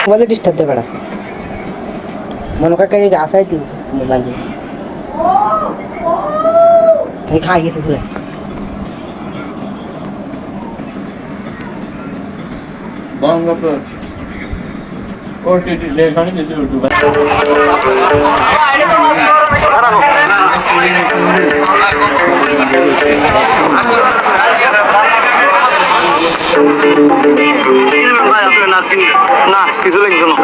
মোবাইলে ডিস্টার্ব দে বেড়া মনে কাকে আসাই তুই মোবাইল এই খাই গেছে পুরো বঙ্গপ ওটিটি লেখানি দিছে ইউটিউবে না কিছু লাগবে না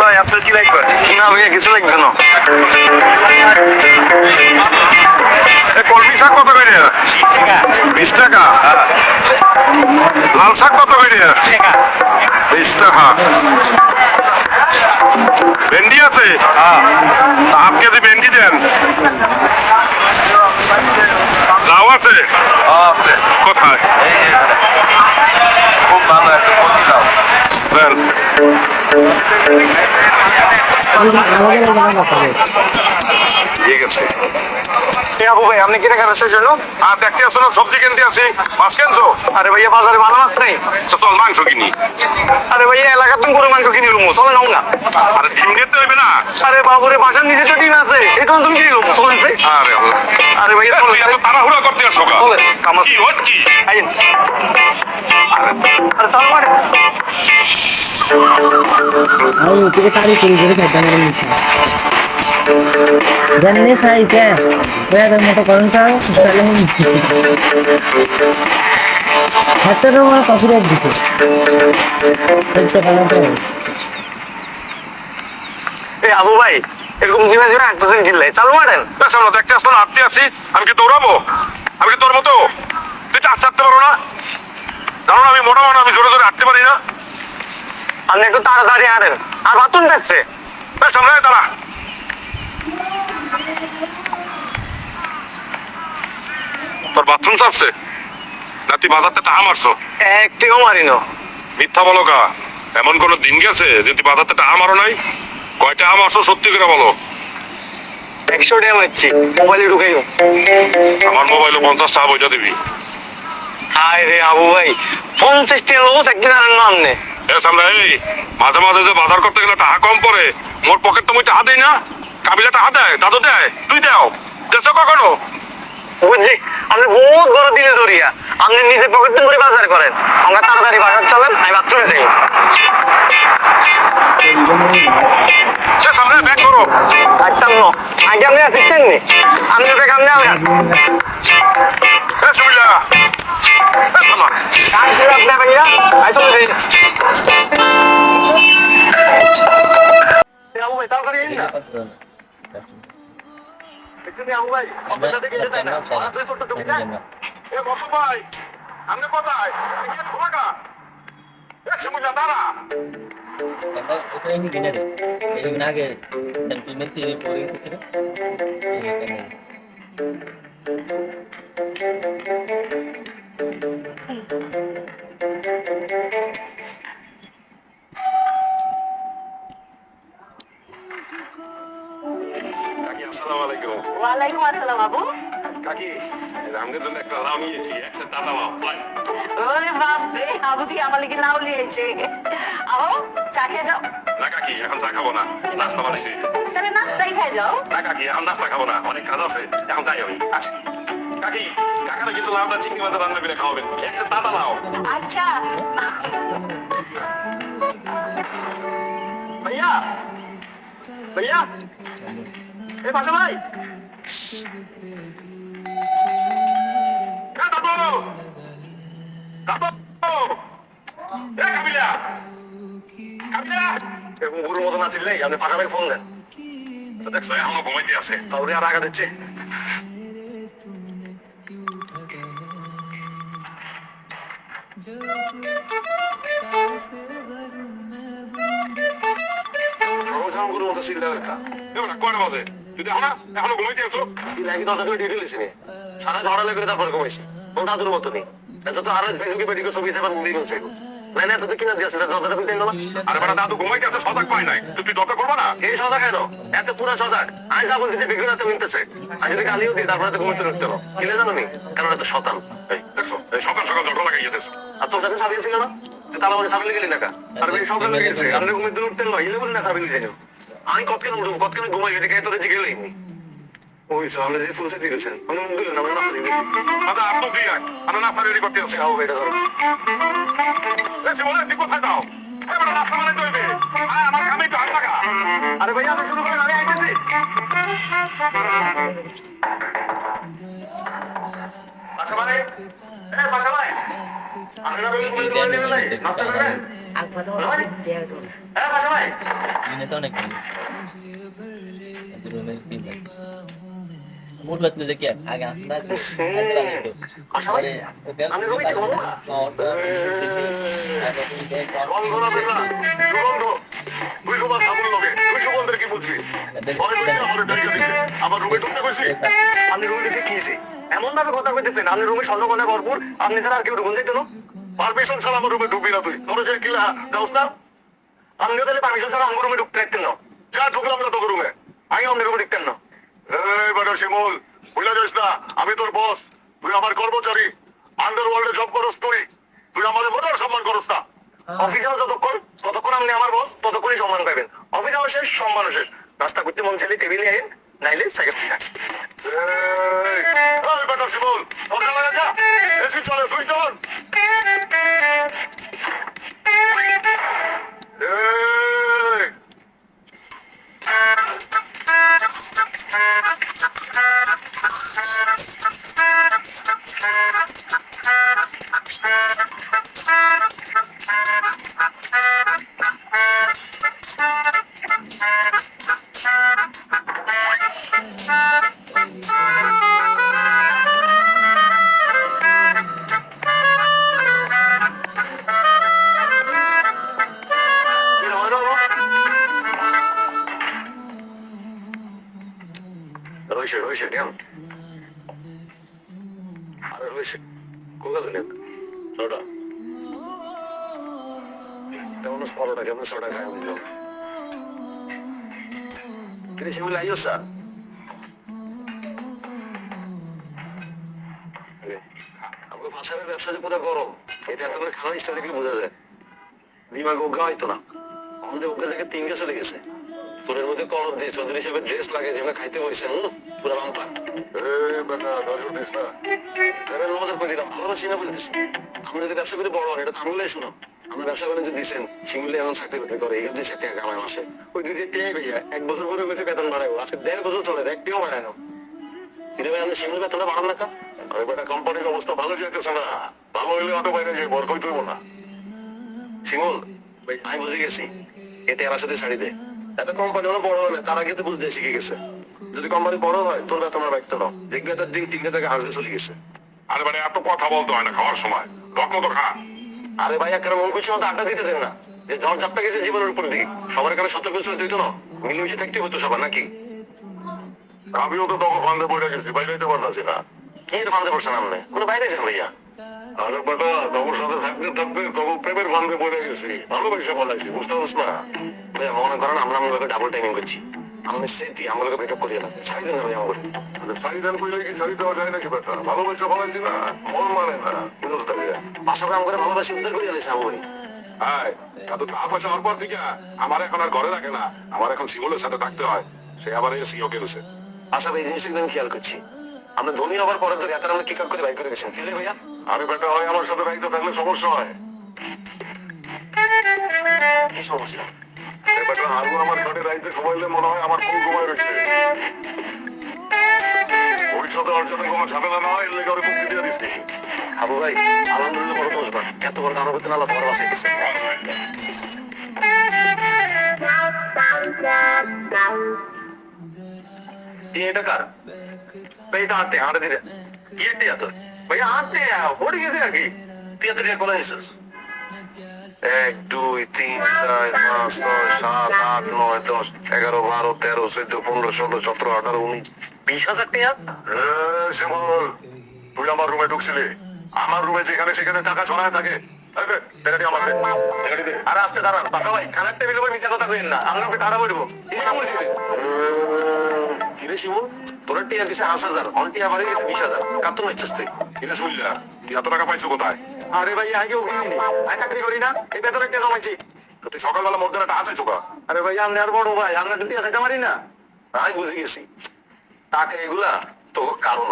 ভাই আপনার কি লাগবে না ভাইয়া কিছু লাগবে না কলমি শাক কত করে 20 টাকা লাল শাক কত করে 20 টাকা ভেন্ডি আছে হাফ কেজি ভেন্ডি দেন লাউ আছে আছে কোথায় খুব ভালো একটা কচি লাউ দেন ঠিক আছে আবু ভাই আপনি কিনে খাচ্ছেন জন্য আর দেখতে আসো না সবজি কিনতে আসি মাছ কিনছো আরে ভাইয়া বাজারে ভালো মাছ নেই তো চল মাংস কিনি আরে ভাইয়া এলাকার তুমি গরু মাংস কিনে লুমো চলে নাও না আরে ডিম দিতে হইবে না আরে বাবুরে বাসার নিচে তো ডিম আছে এই তখন তুমি কিনে লুমো চলেন আরে আল্লাহ আরে ভাইয়া তুই এত তাড়াহুড়া করতে আসো গা চলে কামাল কি হচ্ছে কি আইন আরে চল মারে আমি তোকে তাড়ি করে ধরে খাইতাম না নিচে জানলে সাই কে ওয়া তো মতো করুন তাও তাহলে আমি হাতের আমার কপিরাইট দিতে সেটা বানাতে এই আবু ভাই এরকম জিমে জিমে একজন গিল্লাই চালু মারেন সামনে দেখতে আসো না হাঁটতে আসি আমি কি দৌড়াবো আমি কি তোর মতো তুই টাচ ছাড়তে পারো না জানো না আমি মোটা মানুষ আমি জোরে জোরে হাঁটতে পারি না আপনি একটু তাড়াতাড়ি হাঁটেন আর বাথরুম যাচ্ছে সামনে দাঁড়া তোর বাথরুম চাপছে না তুই বাজারতে টাকা মারছো একটিও মারিনো মিথ্যা বলো কা এমন কোন দিন গেছে যে তুই বাজারতে টাকা মারো নাই কয় টাকা মারছো সত্যি করে বলো 100 টাকা মারছি মোবাইলে ঢুকাইও আমার মোবাইলে 50 টাকা বইটা দিবি হায় রে আবু ভাই 50 টাকা লোক একদিন আর নাম নে এ সামনে এই মাঝে মাঝে যে বাজার করতে গেলে টাকা কম পড়ে মোর পকেট তো মুই টাকা দেই না কাবিলা টাকা দেয় দাদু দেয় তুই দাও দেছো কখনো বুঝছি আপনি বহুত বড় দিলে দরিয়া আপনি নিজে পকেট করে বাজার করেন আমরা তাড়াতাড়ি বাজার চলেন আমি বাথরুমে যাই সে সামনে ব্যাক করো আসতাম না আগে আপনি আসছেন নি আপনি ওকে কামনে আলেন এ সুমিলা এ সামনে কাজ করে আপনি ভাইয়া আইসলে যাই আবু ভাই তাড়াতাড়ি আইন না দেখছেন আবু ভাই আপনাদের দেখে যেতে না আর তুই ছোট টুকি যান এ বসু ভাই আপনি কোথায় কি খোলাকা এ সুমিলা দাঁড়া ওখানে নি কিনে এই নাগে টেম্পল দিয়ে পরে দিতে কাকি আসসালামু আলাইকুম ওয়ালাইকুম আসসালাম বাবু কাকি আমাদের জন্য একটা লাউ নিয়েছি একসাথে দাদা লাউ ওরে বাপ রে আবু তুই আমার লিগে লাউ লিয়েছে আও চা খেয়ে যাও না কাকি এখন চা খাবো না নাস্তা বানাইছি তাহলে নাস্তাই খাই যাও না কাকি এখন নাস্তা খাবো না অনেক কাজ আছে এখন যাই আমি আসি কাকি কাকারা কিন্তু লাউটা চিংড়ি মাছ রান্না করে খাওয়াবেন একসাথে দাদা লাউ আচ্ছা ভাইয়া ভাইয়া এই পাশা ভাই দাদু দাদু এ কাবিলা কাবিলা এরকম গুরুর মতন আসিল নাই আপনি ফাঁকা ভাই ফোন দেন দেখছো এখনো ঘুমাইতে আছে তাহলে আর আগা দিচ্ছে সর্বসাধারণ গুরুর মতো সিল রাখা এবার কয়টা বাজে যদি এখনো ঘুমাইতে আছো এই লাগি দরজা করে ডিউটি লিসিনি সারা ঝড়ালে করে তারপর ঘুমাইছি কোন দাদুর মতো নেই এটা তো আর ফেসবুকে বেটিকে ছবি সেবার মুভি বলছে না না তো কিনা দিয়েছে দরজাটা খুলতে না আরে বেটা দাদু ঘুমাইতে আছে সজাগ পাই নাই তুই দরকার করবা না এই সজাগ কেন এত পুরো সজাগ আমি যা বলতেছি বেগুনাতে মিনতেছে আর যদি গালিও দিই তারপরে তো ঘুমাতে উঠতে না কিলে জানো নি কারণ এত শতান এই দেখছো এই সকাল সকাল ঝগড়া লাগাইয়া দেছো আর তোর কাছে চাবি ছিল না তুই তালা মানে চাবি গেলি না কা আর বেশি সকালে গেছে আমরা ঘুমাতে উঠতেন না ইলে বলি না চাবি নিয়ে যাও আমি কতক্ষণ উঠবো কতক্ষণ ঘুমাই এটা কে তোরে জিগে লইনি ওই সামনে যে ফুলসে দিয়েছেন আমি মুখ দিলেন আমরা নাস্তা দিয়েছি আদা আপনি দিয়ে আনা নাস্তা রেডি করতে আছে খাও এটা ধরো এসে বলে তুই কোথায় যাও আরে বেটা নাস্তা মানে চলবে আয় আমার কামে একটু হাত লাগা আরে ভাই আমি শুরু করে আমি আইতেছি আচ্ছা মানে বাসা ভাই আপনি না বলে ঘুমাতে পারেন না নাস্তা করবেন বাসা ভাই দিনে তো অনেক রুমে মোট বাতলে দেখি আগে আস্তে বাসা ভাই আমি রুমে থেকে ঘুমো বন্ধ না বেটা সুগন্ধ তুই ঘুমা সাবুন লগে তুই সুগন্ধের কি বলছিস আমার রুমে ঢুকতে কইছি আপনি রুমে ঢুকে কিছি এমন ভাবে কথা কইতেছেন আপনি রুমে স্বর্ণকন্যা ভরপুর আপনি ছাড়া আর কেউ ঢুকুন যাইতো না পারমিশন ছাড়া আমার রুমে ঢুকবি না তুই তোর যে কিলা যাওস না আপনিও তাহলে পারমিশন ছাড়া আমার রুমে ঢুকতে রাখতেন না যা ঢুকলাম না তোর রুমে আমি আপনার রুমে ঢুকতেন না এই বেটা শিমুল বুঝলা যাস না আমি তোর বস তুই আমার কর্মচারী আন্ডারওয়ার্ল্ডে জব করস তুই তুই আমার মোটার সম্মান করস না অফিসে যতক্ষণ ততক্ষণ আপনি আমার বস ততক্ষণই সম্মান পাবেন অফিস আমার শেষ সম্মান শেষ নাস্তা করতে মন চাইলে টেবিলে আইন নাইলে সাইকেল থাক এই বেটা শিমুল দরজা লাগা যা এসি চলে তুই চল এই রয়েছে কেমন আরে রয়েছে কোথায় গেলেন ছটা তেমন পরোটা কেমন ছটা খায় বুঝলাম কিন্তু সেগুলো আইও স্যার আমাকে ফাঁসারের ব্যবসা যে পুরো গরম এটা এত করে খাওয়ার ইচ্ছা দেখলে বোঝা যায় বিমা গোগা হয়তো না আমাদের ওগা থেকে 3 চলে গেছে সোনের মধ্যে কলম যে চৌধুরী হিসেবে ড্রেস লাগে যেগুলো খাইতে বসেন পুরো বাম্পার নজর দিস না নজর করে দিলাম ভালোবাসি না বলে দিস আমরা যদি ব্যবসা করে বড় হন এটা থামলে শুনো আমরা ব্যবসা বাণিজ্য দিচ্ছেন শিমুলে এমন চাকরি বাকরি করে এই 2 টাকা কামায় মাসে ওই 2 টাকাই ভাইয়া 1 বছর পরে গেছে বেতন বাড়াবো আজকে 1.5 বছর চলে একটিও বাড়ায় না কিরে ভাই আপনি শিমুল বেতনটা বাড়ান না কা আরে বেটা কোম্পানির অবস্থা ভালো যাইতেছে না ভালো হইলে অত বাইরে যাই বর কই তুইব না শিমুল ভাই আমি বুঝে গেছি এতে আমার সাথে ছাড়ি দে এত কোম্পানি অনেক বড় হবে তার আগে তো বুঝতে শিখে গেছে যদি কোম্পানি বড় হয় তোর বেতন আর বাইতে না দেখবে তার দিন 3 টাকা হাসে চলে গেছে আরে মানে এত কথা বলতে হয় না খাওয়ার সময় রত্ন তো খা আরে ভাই একটা মন খুশি মতো আড্ডা দিতে দেন না যে ঝড় ঝাপটা গেছে জীবনের উপর দিকে সবার কাছে সতর্ক চলে তুই তো না মিলেমিশে থাকতে হতো সবার নাকি আমিও তো তখন ফান্দে পড়ে গেছি বাইরে যেতে পারতাছি না কি এর ফান্দে পড়ছেন আপনি কোনো বাইরে যান ভাইয়া আরে বেটা তোর সাথে থাকতে থাকতে তোর প্রেমের ফান্দে পড়ে গেছি ভালোবেসে বলাইছি বুঝতে পারছিস না ভাইয়া মনে করেন আমরা আমাকে ডাবল টাইমিং করছি আমি সেটি আমাকে ব্রেকআপ করিয়ে না ছাড়ি দেন না ভাই আমাকে সারিদান কইলে কি সারি দেওয়া যায় নাকি বেটা ভালোবেসে বলাইছি না মন মানে না বুঝতে পারছিস বাসা করে আমাকে ভালোবাসি উদ্ধার করিয়ে আনিস আমি হাই এত টাকা পয়সা হওয়ার পর থেকে আমার এখন আর ঘরে রাখে না আমার এখন শিমুলের সাথে থাকতে হয় সে আবার এই সিও কেছে আশা ভাই এই জিনিসটা আমি খেয়াল করছি আমরা ধনী হবার পরে ধরে এত আমরা কিক আপ করে বাইক করে দিচ্ছেন খেলে ভাইয়া আরে বেটা হয় আমার সাথে রাইতে থাকলে সমস্যা হয় কি সমস্যা এই বেটা আরো আমার ঘরে রাইতে ঘুমাইলে মনে হয় আমার খুব ঘুমায় রয়েছে ওই সাথে ওর সাথে কোনো ঝামেলা না হয় এর লেগে ওরে মুক্তি দিয়ে দিচ্ছি আবু ভাই আলহামদুলিল্লাহ বড় দোষ বার এত বড় দানো করতে না আল্লাহ তোমার বাসায় দিচ্ছে এটা কার ভাই এটা আটে আটে দিতে কি এটি এত ভাইয়া আটে পড়ে গেছে আর কি 73 টাকা কোলা নিছিস 1 2 3 4 5 6 7 8 9 10 11 12 13 14 15 16 17 18 19 20,000 টাকা শ্যামল তুই আমার রুমে ঢুকছিলি আমার রুমে যেখানে সেখানে টাকা ছড়ায় থাকে আর আসতে দাঁড়ান পাশা ভাই খানার টেবিল উপর মিশা কথা কইেন না আমরা ওকে টাড়া পড়বো কিরে শিমুল তোরা টিয়া দিছে 5,000 অন্টি আবার গেছে 20,000 কাত নইছিস তুই কিরে শুনলা তুই এত টাকা পাইছো কোথায়? আরে ভাই আগে ওকে নিনি আমি চাকরি করি না এই বেতন একটা জমাইছি তো তুই সকালবেলা মধ্যে টাকা চাইছো কা? আরে ভাই আপনি আর বড় ভাই আমরা যদি আছে মারি না আমি বুঝে গেছি টাকা এগুলা তো কারণ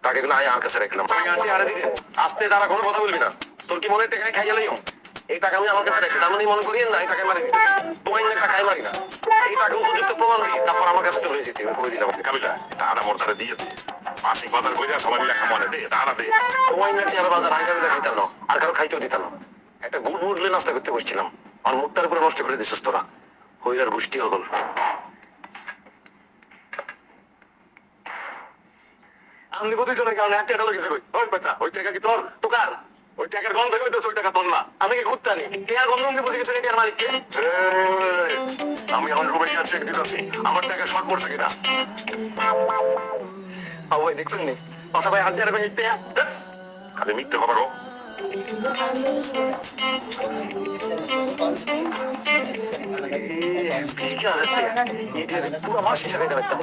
টাকা এগুলো আমি আমার কাছে রাখলাম আমি আন্টি আরে দিদি আস্তে তারা কোনো কথা বলবি না তোর কি মনে টাকা খাই গেলেই এই টাকা আমি আমার কাছে রাখছি তার মানে মনে করি না এই টাকা মারি দিতেছি তোমার না টাকাই মারি না এই টাকা উপযুক্ত প্রমাণ দিই তারপর আমার কাছে চলে যেতে হবে করে দিলাম কাবিলা টাকাটা মোর ধারে দিয়ে দে, মাসিক বাজার করে সবাই লেখা মনে দে, টাকাটা দে। তোমার না টিয়ার বাজার আগে আমি খাইতাম না আর কারো খাইতেও দিতাম না একটা গুড় মুড়লে নাস্তা করতে বসছিলাম আর মুখটার উপরে নষ্ট করে দিছিস তোরা হইলার গোষ্ঠী হল আমি বুঝিস না কারণ এক টাকা লেগেছে কই ওই বেটা ওই টাকা কি তোর তোকার ওই টাকার গন্ধ কইতেছ ওই টাকা তোর না আমি কি কুত্তানি টিয়ার গন্ধ আমি বুঝি গেছে টিয়ার মালিক কে আমি এখন রুবাইয়া চেক দিতেছি আমার টাকা শর্ট পড়ছে কিনা আও ভাই দেখছেন নি পাশা ভাই হাত দিয়ে রাখবেন টিয়া খালি মিথ্যে কথা কও। ঠিক আছে টিয়া এটা পুরো মাস হিসাবে খাইতে পারতাম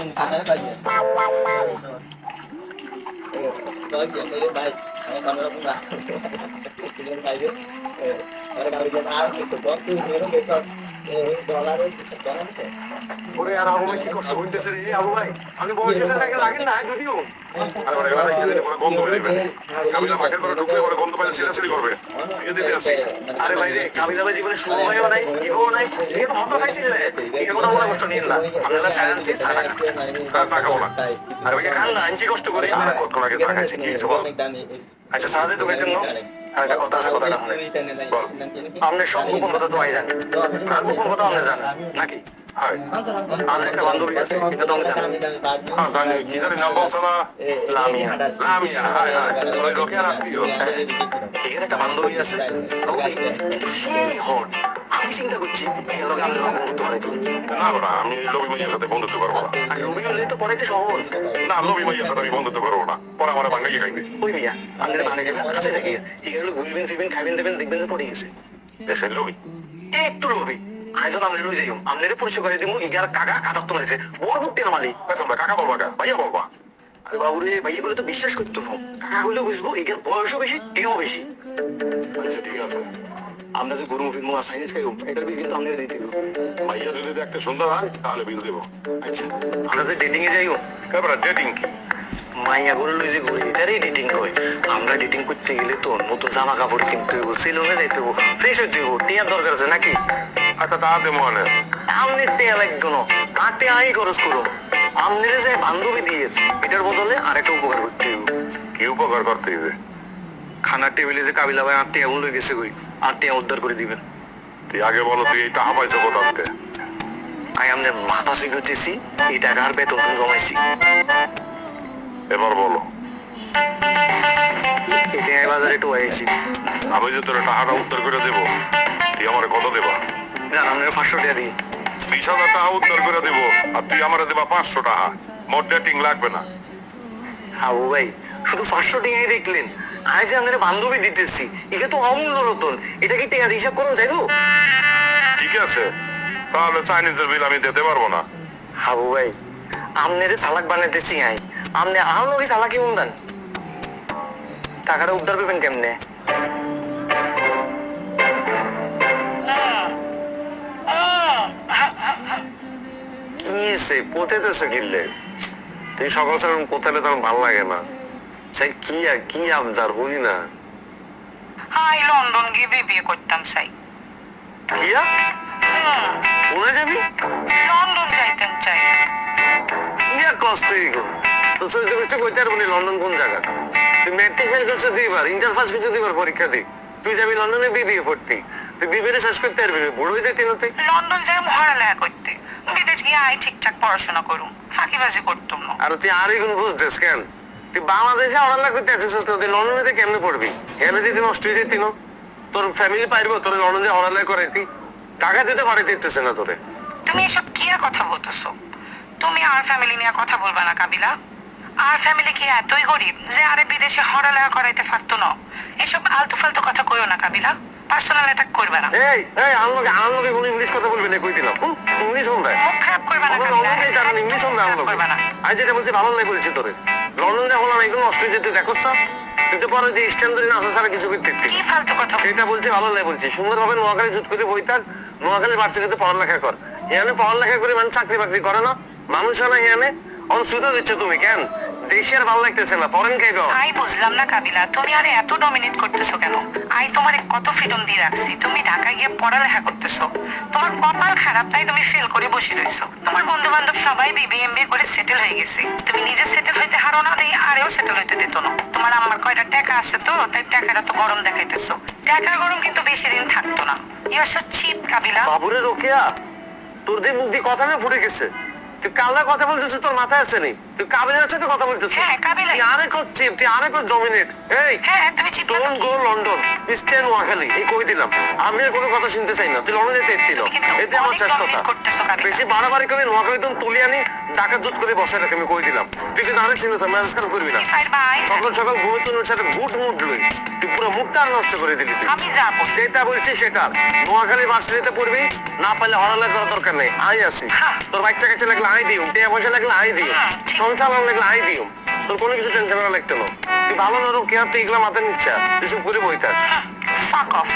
ওরে আর আবু ভাই কি কষ্ট হইতেছে রে আবু ভাই আমি বয়সের টাকা লাগেন না যদিও আরে বাড়ি গেলে খেলে পরে গন্ধ বের হবে। কাবিলা মাঠের পরে ঢুকলে পরে গন্ধ পাইলে সিরাসিরি করবে। দিয়ে দিতে আসি। আরে ভাই রে কাবিলা ভাই জীবনে সময়ও নাই ইগোও নাই এই তো হতাশ হইছিল রে এটা কোনো মনে কষ্ট নিন না আপনারা সায়েন্সে সারা চা খাবো না। আরে ভাই খান না আনছি কষ্ট করে আর কতক্ষণ আগে চা খাইছি কি হয়েছে বল? আচ্ছা সাহায্য তো গেছেন না আর একটা কথা আছে কথাটা শুনে বল। আপনি সব গোপন কথা তো আই জানেন আর গোপন কথা আপনি জানেন নাকি হাই। আজ একটা বান্ধবী আছে এটা তো আমি জানি হ্যাঁ জানি, কি জানি নাম বলছো না? Lamia Lamia, high high. ওই রোকেয়ার আত্মীয়। এখানে একটা বান্ধবী আছে রবি সেই হট আমি চিন্তা করছি এর লগে আমাদের বন্ধুত্ব বানাইতে হবে। না বাবা, আমি লবি মাইয়ার সাথে বন্ধুত্ব করবো না। আর রবি হলে তো পড়াইতে সহজ না, লবি মাইয়ার সাথে আমি বন্ধুত্ব করবো না। পরে আমার ভাঙ্গাই খাইবে। ওই মিয়া আমাদের বাঙালি যাবে কাছে থেকে এখানে ঘুরবেন ফিরবেন খাবেন দেবেন দেখবেন যে পড়ে গেছে দেশের লবি। একটু রবি আয়োজন আমরা রয়ে যাই আপনাদের পরিচয় করে দিব ইগার কাকা কাটার তো মেরেছে বড় বুকটি মালি আচ্ছা, আমরা কাকা বলবা কা? ভাইয়া বলবা? আর বাবুরে ভাইয়া বলে তো বিশ্বাস করতো না কাকা হলে বুঝবো এখানে বয়সও বেশি টিও বেশি আচ্ছা ঠিক আছে। আমরা যে গুরু ফিল্ম আর সাইন্স খাইব এটার বিল কিন্তু আপনাদের দিতে হবে ভাইয়া যদি দেখতে সুন্দর হয় তাহলে বিল দেবো। আচ্ছা আমরা যে ডেটিং এ যাইও এবার ডেটিং কি? মাইয়া গুলো লই যে ঘুরি এটারই ডেটিং কয় আমরা ডেটিং করতে গেলে তো নতুন জামা কাপড় কিনতে হইব সেলুনে যাইতে হইব ফ্রেশ হইতে হইব টিয়ার দরকার আছে নাকি আচ্ছা তা দে মনে। আমনের টিয়া লাগতো না তার টিয়া আমি খরচ করো আমনের যে বান্ধবী দিয়ে এটার বদলে আরেকটা উপকার করতে হইব কি উপকার করতে হবে? খানার টেবিলে যে কাবিলা ভাই আটটি এমন লই গেছে কই আটটি উদ্ধার করে দিবেন তুই আগে বলো তুই এই টাকা পাইছো কোথাতে? আমি আমনের মাথা শিখেছি এই টাকার বেতন জমাইছি এবার বলো। এটা বাজারে একটু আইছি আমি যে তোর টাকাটা উদ্ধার করে দেবো, তুই আমার কত দেবা? জান আপনার 500 টাকা দিই 20,000 টাকা উদ্ধার করে দেবো আর তুই আমার দেবা 500 টাকা। মোট ডেটিং লাগবে না। হাবু ভাই শুধু 500 টাকাই দেখলেন আজ যে আপনার বান্ধবী দিতেছি এটা তো অমূল্য রতন এটা কি টাকা হিসাব করুন যাইবো ঠিক আছে, তাহলে চাইনিজের বিল আমি দিতে পারবো না। হাবু ভাই আমনেরে সালাক বানাইতেছি আই আমনে আহনো কি সালাকি উন্দান টাকাটা উদ্ধার করবেন কেমনে কি সে পোতেতেছে কিনলে তুই সকাল সকাল পোতালে তোর ভালো লাগে না সেই কি আবদার হই না হাই লন্ডন গিয়ে বিয়ে করতাম চাই কিয়া কোনে যাবি লন্ডন যাইতেন চাই কিয়া কষ্ট গো তো সহ্য করতে কইতে পারবো লন্ডন কোন জায়গা তুই ম্যাট্রিক ফেল করছো 2বার ইন্টার পাস করছো 2বার পরীক্ষা দি তুই যাবি লন্ডনে বিবিএ পড়তি তুই বিবিএ শেষ করতে পারবি বুড়ো হয়ে যেতি না তুই লন্ডন যাই পড়ালেখা করতে বিদেশ গিয়ে আই ঠিকঠাক পড়াশোনা করুম ফাঁকিবাজি করতাম না আর তুই আর এখন বুঝতেস কেন তুই বাংলাদেশে অনাল্লা করতে আসিস তুই লন্ডনে কেমনে পড়বি এনে দিতে নষ্ট হয়ে যেতি না তোর ফ্যামিলি পাইবো তোর লন্ডনে অনাল্লা করাইতি টাকা দিতে পারে দিতেছে না তোরে তুমি এসব কি কথা বলতেছো তুমি আর ফ্যামিলি নিয়ে কথা বলবা না কাবিলা আর ফ্যামিলি কি এতই গরিব যে আরে বিদেশে হরালেখা করাইতে পারতো না? এসব আলতু ফালতু কথা কইও না কাবিলা, পার্সোনাল অ্যাটাক করবে না। এই আনলোকে কোনো ইংলিশ কথা বলবি না, কই দিলাম। ইংলিশ হন দেয়, মুখ খারাপ করবে না কাবিলা, জানেন ইংলিশ হন দেয় আনলোকে। করবে না। আমি যেটা বলছি ভালো লাগে বলছি তোরে। লন্ডন যখন আমি এগুলো অস্ট্রেলিয়া যেতে দেখো স্যার, তুই তো পরে যে স্ট্যান্ড ধরে নাচা ছাড়া কিছু করতে কি ফালতু কথা বল- সেটা বলছি ভালো লাগে বলছি। সুন্দরভাবে নোয়াখালী জুট করে বই থাক, নোয়াখালী ভার্সিটিতে পড়ালেখা কর। এখানে পড়ালেখা করে মানে চাকরি বাকরি করে না, মানুষ হয় না এখানে। অনসুবিধা দিচ্ছ তুমি কেন? দেশে আর ভালো লাগতেছে না, ফরেন খাইবে। আই বুঝলাম না কাবিলা, তুমি আরে এত ডমিনেট করতেছো কেন? আই তোমারে কত ফ্রিডম দিয়ে রাখছি, তুমি ঢাকা গিয়ে পড়ালেখা করতেছো। তোমার কপাল খারাপ, তাই তুমি ফেল করে বসে রইছো। তোমার বন্ধু বান্ধব সবাই বিবিএমবিএ করে সেটেল হয়ে গেছে, তুমি নিজে সেটেল হইতে হারো না, তাই আরেও সেটেল হইতে দিত না। তোমার আমার কয়টা টাকা আছে তো, তাই টাকাটা তো গরম দেখাইতেছো। টাকার গরম কিন্তু বেশি দিন থাকতো না। ইউ আর সো চিপ কাবিলা। বাবুরে রোকেয়া, তোর দিয়ে মুখ দিয়ে কথা না ফুটে গেছে। তুই কাল্লা কথা বলছিস, তোর মাথায় আছে নি? তুই কাবিলের সাথে কথা বলছিস? হ্যাঁ, কাবিলা। তুই আরেক চিপ, তুই আরেক ডমিনেট। এই হ্যাঁ, তুমি চিপ না তো ডোন্ট কি? গো লন্ডন, স্টে নোয়াখালী। এই কই দিলাম, আমি আর কোনো কথা শুনতে চাই না। তুই লন্ডন যেতে এসেছিল, তুমি কিন্তু এতে আমার অনেক শেষ কথা। dominate করতেছো কাবিলা। বেশি বাড়াবাড়ি করে নোয়াখালী তুমি তুলে আনি, টাকা জুট করে বসে রাখে, আমি কই দিলাম। তুই কিন্তু আরেক চিন্তা ম্যানেজ করবি না। Bye bye. সকাল সকাল ঘুমে তুই সাথে গুড মুড লই, তুই পুরো মুডটা নষ্ট করে দিলি তুই। আমি যাবো। সেটা বলছি সেটা, নোয়াখালী ভার্সিটিতে পড়বি, না পারলে হরালে করার দরকার নেই। আই আছি, হ্যাঁ। তোর বাচ্চা কাছে লাগলে আই দিও, টাকা পয়সা লাগলে আই দিও, ঠিক। সংসার ভালো লাগলে আই দিও। তোর কোনো কিছু টেনশন করা লাগতো না। তুই ভালো না রোগ কেয়ার, তুই এগুলো মাথায় নিচ্ছ, তুই চুপ করে বই থাক। ফাক অফ।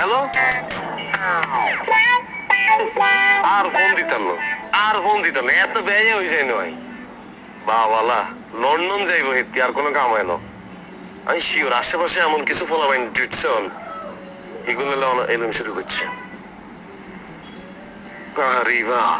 হ্যালো, আর ফোন দিতাম না, আর ফোন দিতাম না, এত ব্যয় হয়ে যায় নয়। বাবালা লন্ডন যাইব হেত্তি, আর কোনো কাম হয় না। আমি শিওর আশেপাশে এমন কিছু ফলাবাইন টুইটছন, এগুলো এলম শুরু করছে। আরে বাহ,